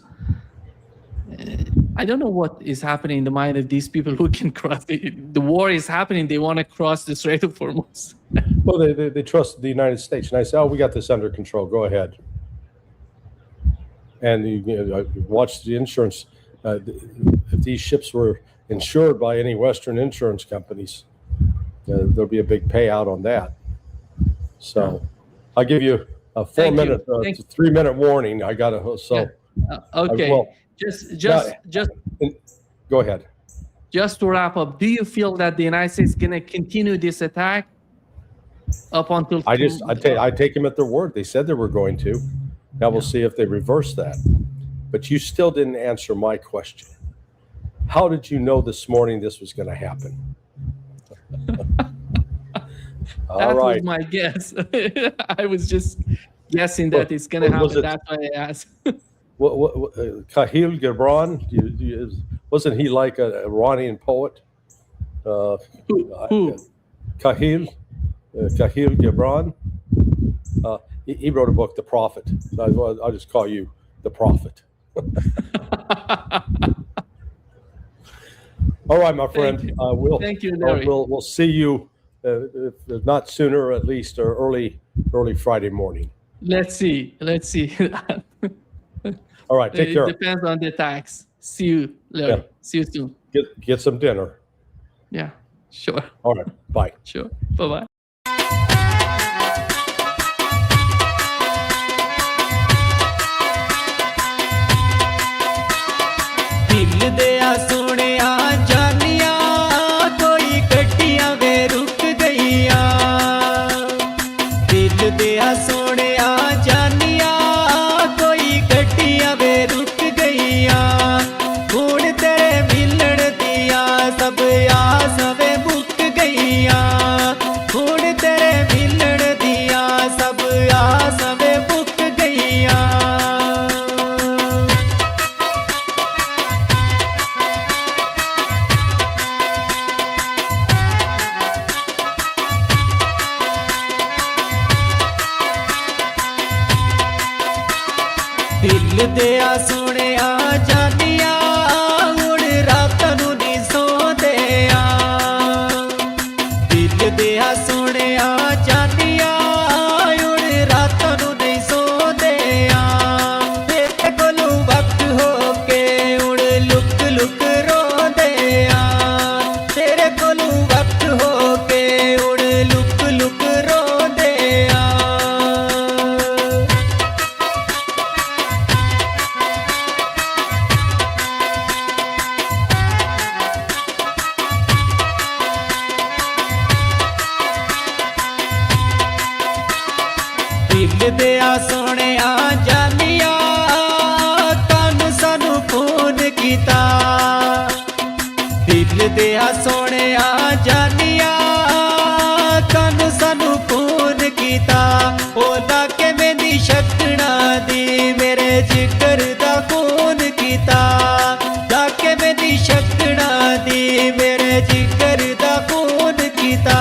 I don't know what is happening in the mind of these people who can cross. The war is happening. They want to cross the Strait of Hormuz. Well, they trust the United States. And I say, we got this under control. Go ahead. And you watch the insurance. If these ships were insured by any Western insurance companies, there'll be a big payout on that. So I'll give you a 4-minute, 3-minute warning. I got to, so. Okay. Just go ahead. Just to wrap up, do you feel that the United States is going to continue this attack up until? I take them at their word. They said they were going to. Now we'll see if they reverse that. But you still didn't answer my question. How did you know this morning this was going to happen? That was my guess. I was just guessing that it's going to happen. That's why I asked. Khalil Gibran, wasn't he like an Iranian poet? Who? Khalil Gibran. He wrote a book, The Prophet. So I'll just call you The Prophet. All right, my friend. Thank you, Larry. We'll see you, if not sooner, at least early Friday morning. Let's see. All right, take care. It depends on the tax. See you, Larry. Yeah. See you soon. Get some dinner. Yeah, sure. All right, bye. Sure. Bye-bye. दिल दिया सोनिया जानिया कोई गड्डियां वे रुक गईया दिल दिया सोनिया जानिया कोई गड्डियां वे रुक गईया ਦਿਲ ਦਿਆ ਸੋਹਣਿਆ ਜਾਨੀਆਂ ਹੁਣ ਰਾਤ ਨੂੰ ਨੀ ਸੌਂਦੇ ਆ ਦਿਲ ਦਿਆ ਸੋਹਣਿਆ ਜਾਨੀਆਂ ਹੁਣ ਰਾਤ ਨੂੰ ਨੀ ਸੌਂਦੇ ਆ ਤੇਰੇ ਕੋਲੋਂ ਵਕਤ ਹੋ ਕੇ ਹੁਣ ਲੁਕ ਲੁਕ ਰੋਂਦੇ ਆ ਤੇਰੇ ਕੋਲੋਂ ਵਕਤ ਹੋ ਕੇ ਹੁਣ ਲੁਕ ਲੁਕ ਰੋਂਦੇ ਆ ਦਿਲ ਦਿਆ ਸੋਹਣਿਆ ਜਾਨੀਆਂ ਕੰਨ ਸਾਨੂੰ ਫੋਨ ਕੀਤਾ ਦਿਲ ਦਿਆ ਸੋਹਣਿਆ ਜਾਨੀਆਂ ਕੰਨ ਸਾਨੂੰ ਫੋਨ ਕੀਤਾ ਉਹਦਾ ਕਿਵੇਂ ਦੀ ਸ਼ਕਣਾ ਦੀ ਮੇਰੇ ਜ਼ਿਕਰ ਦਾ ਫੋਨ ਕੀਤਾ ਦਾ ਕਿਵੇਂ ਦੀ ਸ਼ਕਣਾ ਦੀ ਮੇਰੇ ਜ਼ਿਕਰ ਦਾ ਫੋਨ ਕੀਤਾ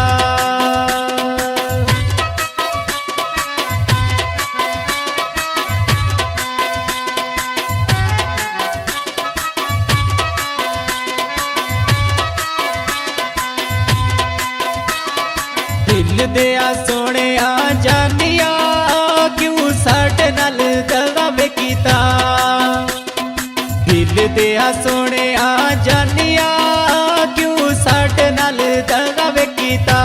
ਦਿਲ ਦਿਆ ਸੋਹਣਿਆ ਜਾਨੀਆਂ ਕਿਉਂ ਸਾਡੇ ਨਾਲ ਦਗਾ ਵੇ ਕੀਤਾ ਦਿਲ ਦਿਆ ਸੋਹਣਿਆ ਜਾਨੀਆਂ ਕਿਉਂ ਸਾਡੇ ਨਾਲ ਦਗਾ ਵੇ ਕੀਤਾ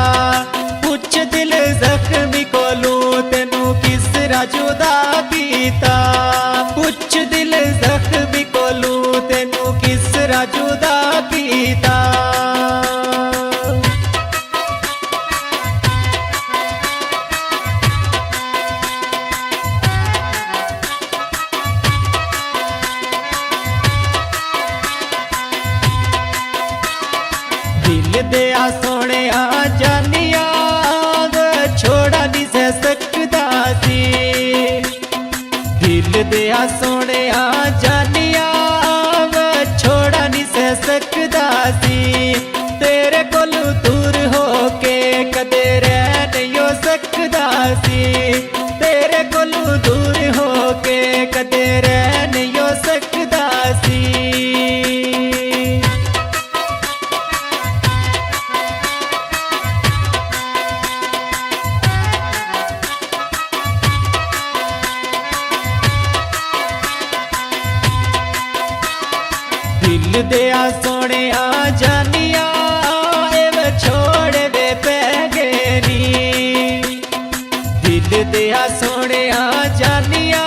ਪੁੱਛ ਦਿਲ ਜ਼ਖਮੀ ਕੋਲੋਂ ਤੈਨੂੰ ਕਿਸ ਤਰ੍ਹਾਂ ਜੁਦਾ ਕੀਤਾ ਪੁੱਛ ਦਿਲ ਜ਼ਖਮੀ ਕੋਲੋਂ ਤੈਨੂੰ ਕਿਸ ਤਰ੍ਹਾਂ ਜੁਦਾ ਕੀਤਾ ਦਿਲ ਦਿਆ ਸੋਹਣਿਆ ਜਾਨੀਆਂ ਛੋੜਾ ਨਹੀਂ ਸਹਿ ਸਕਦਾ ਸੀ ਦਿਲ ਦਿਆ ਸੋਹਣਿਆ ਜਾਨੀਆਂ ਛੋੜਾ ਨਹੀਂ ਸਹਿ ਸਕਦਾ ਸੀ ਤੇਰੇ ਕੋਲੋਂ ਦੂਰ ਹੋ ਕੇ ਕਦੇ ਰਹਿ ਨਹੀਂ ਹੋ ਸਕਦਾ ਸੀ ਤੇਰੇ ਕੋਲੋਂ ਦੂਰ ਹੋ ਕੇ ਕਦੇ ਰਹਿ ਨਹੀਂ ਹੋ ਸਕਦਾ ਸੀ ਦਿਲ ਦਿਆ ਸੋਹਣਿਆ ਜਾਨੀਆਂ ਇਹ ਵਿਛੋੜ ਵੇ ਪੈ ਗਏ ਨੀ ਦਿਲ ਦਿਆ ਸੋਹਣਿਆ ਜਾਨੀਆਂ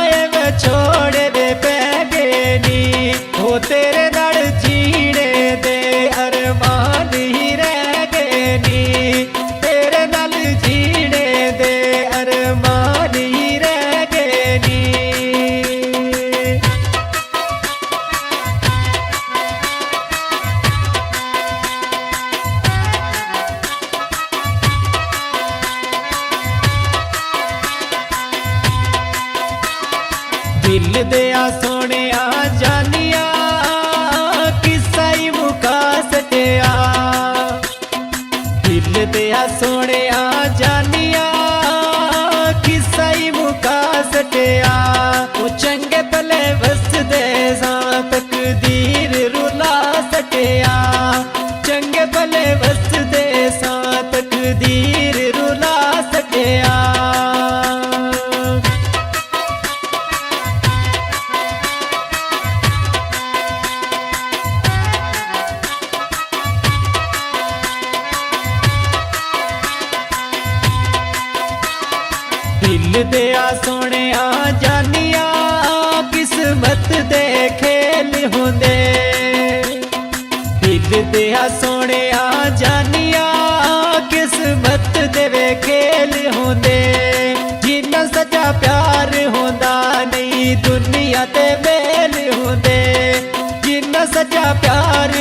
ਇਹ ਵਿਛੋੜ ਵੇ ਪੈ ਗਏ ਨੀ ਉਹ ਤੇਰੇ ਨਾਲ ਜੀਣੇ ਦੇ ਅਰਮਾਨ ਹੀ ਰਹਿ ਗਏ ਨੀ ਤੇਰੇ ਨਾਲ ਜੀਣੇ ਦੇ ਅਰਮਾਨ ਹੀ ਰਹਿ ਗਏ ਨੀ ਦਿਲ ਦਿਆ ਸੋਹਣਿਆ ਜਾਨੀਆਂ ਕਿੱਸਾ ਹੀ ਮੁਕਾ ਸਕਿਆ ਦਿਲ ਦਿਆ ਸੋਹਣਿਆ ਜਾਨੀਆਂ ਕਿੱਸਾ ਹੀ ਮੁਕਾ ਸਕਿਆ ਉਹ ਚੰਗੇ ਭਲੇ ਵਸਦੇ ਸਾਂ ਤਕਦੀਰ ਰੁਲਾ ਸਕਿਆ ਚੰਗੇ ਭਲੇ ਵਸਦੇ ਸਾਂ ਤਕਦੀਰ ਰੁਲਾ ਸਕਿਆ ਦਿਲ ਦਿਆ ਸੋਹਣਿਆ ਜਾਨੀਆਂ ਕਿਸਮਤ ਦੇ ਖੇਲ ਹੁੰਦੇ ਦਿਲ ਦਿਆ ਸੋਹਣਿਆ ਜਾਨੀਆਂ ਕਿਸਮਤ ਦੇ ਵੇ ਖੇਲ ਹੁੰਦੇ ਜਿੰਨਾ ਸੱਚਾ ਪਿਆਰ ਹੁੰਦਾ ਨਹੀਂ ਦੁਨੀਆ ਤੇ ਮੇਲ ਹੁੰਦੇ ਜਿੰਨਾ ਸੱਚਾ ਪਿਆਰ